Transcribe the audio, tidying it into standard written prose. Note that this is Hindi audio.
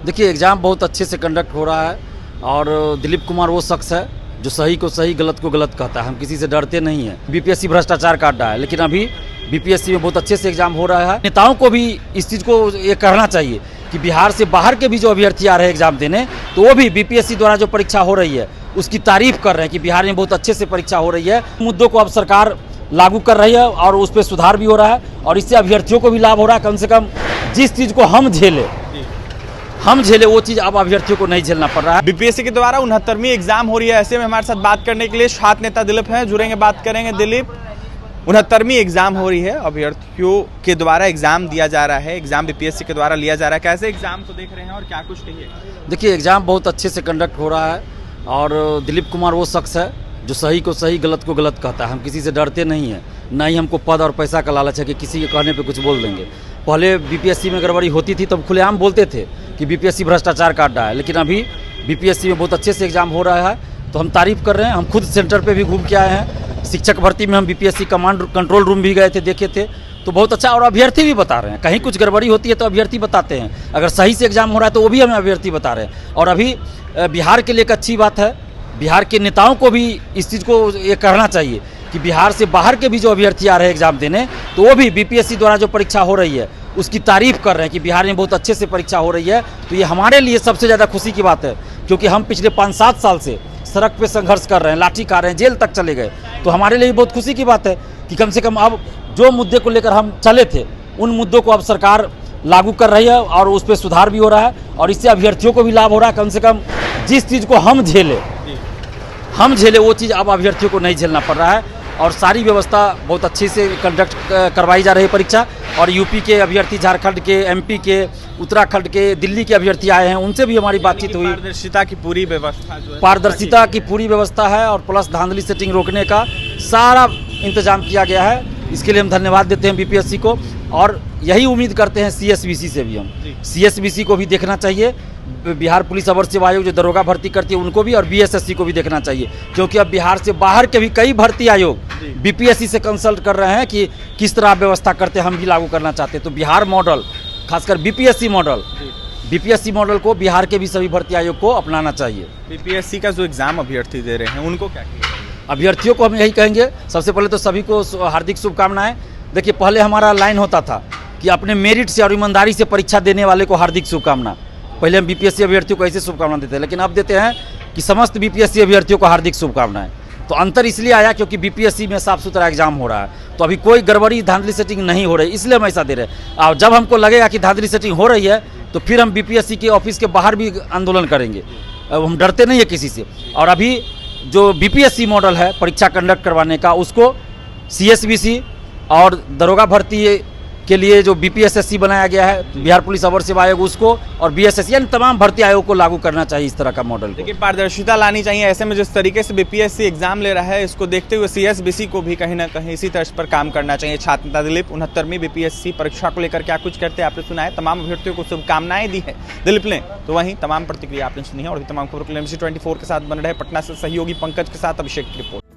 देखिए एग्ज़ाम बहुत अच्छे से कंडक्ट हो रहा है और दिलीप कुमार वो शख्स है जो सही को सही गलत को गलत कहता है। हम किसी से डरते नहीं हैं। बीपीएससी भ्रष्टाचार का अड्डा है, लेकिन अभी बीपीएससी में बहुत अच्छे से एग्ज़ाम हो रहा है। नेताओं को भी इस चीज़ को ये करना चाहिए कि बिहार से बाहर के भी जो अभ्यर्थी आ रहे हैं एग्ज़ाम देने, तो वो भी बीपीएससी द्वारा जो परीक्षा हो रही है उसकी तारीफ कर रहे हैं कि बिहार में बहुत अच्छे से परीक्षा हो रही है। मुद्दों को अब सरकार लागू कर रही है और उस पर सुधार भी हो रहा है और इससे अभ्यर्थियों को भी लाभ हो रहा है। कम से कम जिस चीज़ को हम झेले वो चीज़ अब अभ्यर्थियों को नहीं झेलना पड़ रहा है। बीपीएससी के द्वारा 69वीं एग्जाम हो रही है। ऐसे में हमारे साथ बात करने के लिए छात्र नेता दिलीप हैं, जुड़ेंगे, बात करेंगे। दिलीप, 69वीं एग्जाम हो रही है, अभ्यर्थियों के द्वारा एग्जाम दिया जा रहा है, एग्जाम बीपीएससी के द्वारा लिया जा रहा है। कैसे एग्जाम को देख रहे हैं और क्या कुछ कहिए? देखिए एग्ज़ाम बहुत अच्छे से कंडक्ट हो रहा है और दिलीप कुमार वो शख्स है जो सही को सही गलत को गलत कहता है। हम किसी से डरते नहीं हैं, ना ही हमको पद और पैसा का लालच है कि किसी के कहने पे कुछ बोल देंगे। पहले बीपीएससी में गड़बड़ी होती थी तब खुलेआम बोलते थे कि बीपीएससी भ्रष्टाचार का अड्डा है, लेकिन अभी बीपीएससी में बहुत अच्छे से एग्ज़ाम हो रहा है तो हम तारीफ़ कर रहे हैं। हम खुद सेंटर पे भी घूम के आए हैं। शिक्षक भर्ती में हम बीपीएससी कमांड कंट्रोल रूम भी गए थे, देखे थे, तो बहुत अच्छा। और अभ्यर्थी भी बता रहे हैं, कहीं कुछ गड़बड़ी होती है तो अभ्यर्थी बताते हैं। अगर सही से एग्ज़ाम हो रहा है तो वो भी हमें अभ्यर्थी बता रहे हैं। और अभी बिहार के लिए एक अच्छी बात है, बिहार के नेताओं को भी इस चीज़ को ये करना चाहिए कि बिहार से बाहर के भी जो अभ्यर्थी आ रहे हैं एग्ज़ाम देने, तो वो भी बीपीएससी द्वारा जो परीक्षा हो रही है उसकी तारीफ़ कर रहे हैं कि बिहार में बहुत अच्छे से परीक्षा हो रही है। तो ये हमारे लिए सबसे ज़्यादा खुशी की बात है, क्योंकि हम पिछले 5-7 साल से सड़क पे संघर्ष कर रहे हैं, लाठी खा रहे हैं, जेल तक चले गए। तो हमारे लिए बहुत खुशी की बात है कि कम से कम अब जो मुद्दे को लेकर हम चले थे उन मुद्दों को अब सरकार लागू कर रही है और उस पर सुधार भी हो रहा है और इससे अभ्यर्थियों को भी लाभ हो रहा है। कम से कम जिस चीज़ को हम झेले वो चीज़ अब अभ्यर्थियों को नहीं झेलना पड़ रहा है और सारी व्यवस्था बहुत अच्छे से कंडक्ट करवाई जा रही है परीक्षा। और यूपी के अभ्यर्थी, झारखंड के, एमपी के, उत्तराखंड के, दिल्ली के अभ्यर्थी आए हैं, उनसे भी हमारी बातचीत हुई। पारदर्शिता की पूरी व्यवस्था जो है, पारदर्शिता की पूरी व्यवस्था है और प्लस धांधली सेटिंग रोकने का सारा इंतजाम किया गया है। इसके लिए हम धन्यवाद देते हैं बीपीएससी को और यही उम्मीद करते हैं सीएसबीसी से भी। हम सीएसबीसी को भी देखना चाहिए, बिहार पुलिस अवर सेवा आयोग जो दरोगा भर्ती करती है उनको भी, और बीएसएससी को भी देखना चाहिए, क्योंकि अब बिहार से बाहर के भी कई भर्ती आयोग बीपीएससी से कंसल्ट कर रहे हैं कि किस तरह व्यवस्था करते हम भी लागू करना चाहते हैं। तो बिहार मॉडल, खासकर बीपीएससी मॉडल को बिहार के भी सभी भर्ती आयोग को अपनाना चाहिए। बीपीएससी का जो एग्जाम अभ्यर्थी दे रहे हैं उनको क्या कहिए? अभ्यर्थियों को हम यही कहेंगे, सबसे पहले तो सभी को हार्दिक शुभकामनाएं। देखिए पहले हमारा लाइन होता था कि अपने मेरिट से और ईमानदारी से परीक्षा देने वाले को हार्दिक शुभकामना। पहले हम बीपीएससी अभ्यर्थियों को ऐसे शुभकामना देते हैं, लेकिन अब देते हैं कि समस्त बीपीएससी अभ्यर्थियों को हार्दिक शुभकामनाएं। तो अंतर इसलिए आया क्योंकि बीपीएससी में साफ सुथरा एग्जाम हो रहा है, तो अभी कोई गड़बड़ी धांधली सेटिंग नहीं हो रही, इसलिए हम ऐसा दे रहे हैं। और जब हमको लगेगा कि धांधली सेटिंग हो रही है तो फिर हम बीपीएससी के ऑफिस के बाहर भी आंदोलन करेंगे। अब हम डरते नहीं है किसी से। और अभी जो बीपीएससी मॉडल है परीक्षा कंडक्ट करवाने का, उसको सीएसबीसी और दरोगा भर्ती के लिए जो बीपीएसएससी बनाया गया है, बिहार पुलिस अवर सेवा आयोग, उसको और बीएसएससी यानी तमाम भर्ती आयोग को लागू करना चाहिए इस तरह का मॉडल। देखिए पारदर्शिता लानी चाहिए। ऐसे में जिस तरीके से बीपीएससी एग्जाम ले रहा है, इसको देखते हुए सीएसबीसी को भी कहीं ना कहीं इसी तर्ज पर काम करना चाहिए। छात्र नेता दिलीप 69वीं बीपीएससी परीक्षा को लेकर क्या कुछ करते हैं आपने सुना है। तमाम अभ्यर्थियों को शुभकामनाएं दी है दिलीप ने, तो वहीं तमाम प्रतिक्रिया आपने सुनी है। और तमाम खबरों के लिए MC24 के साथ बन रहे पटना से सहयोगी पंकज के साथ अभिषेक की रिपोर्ट।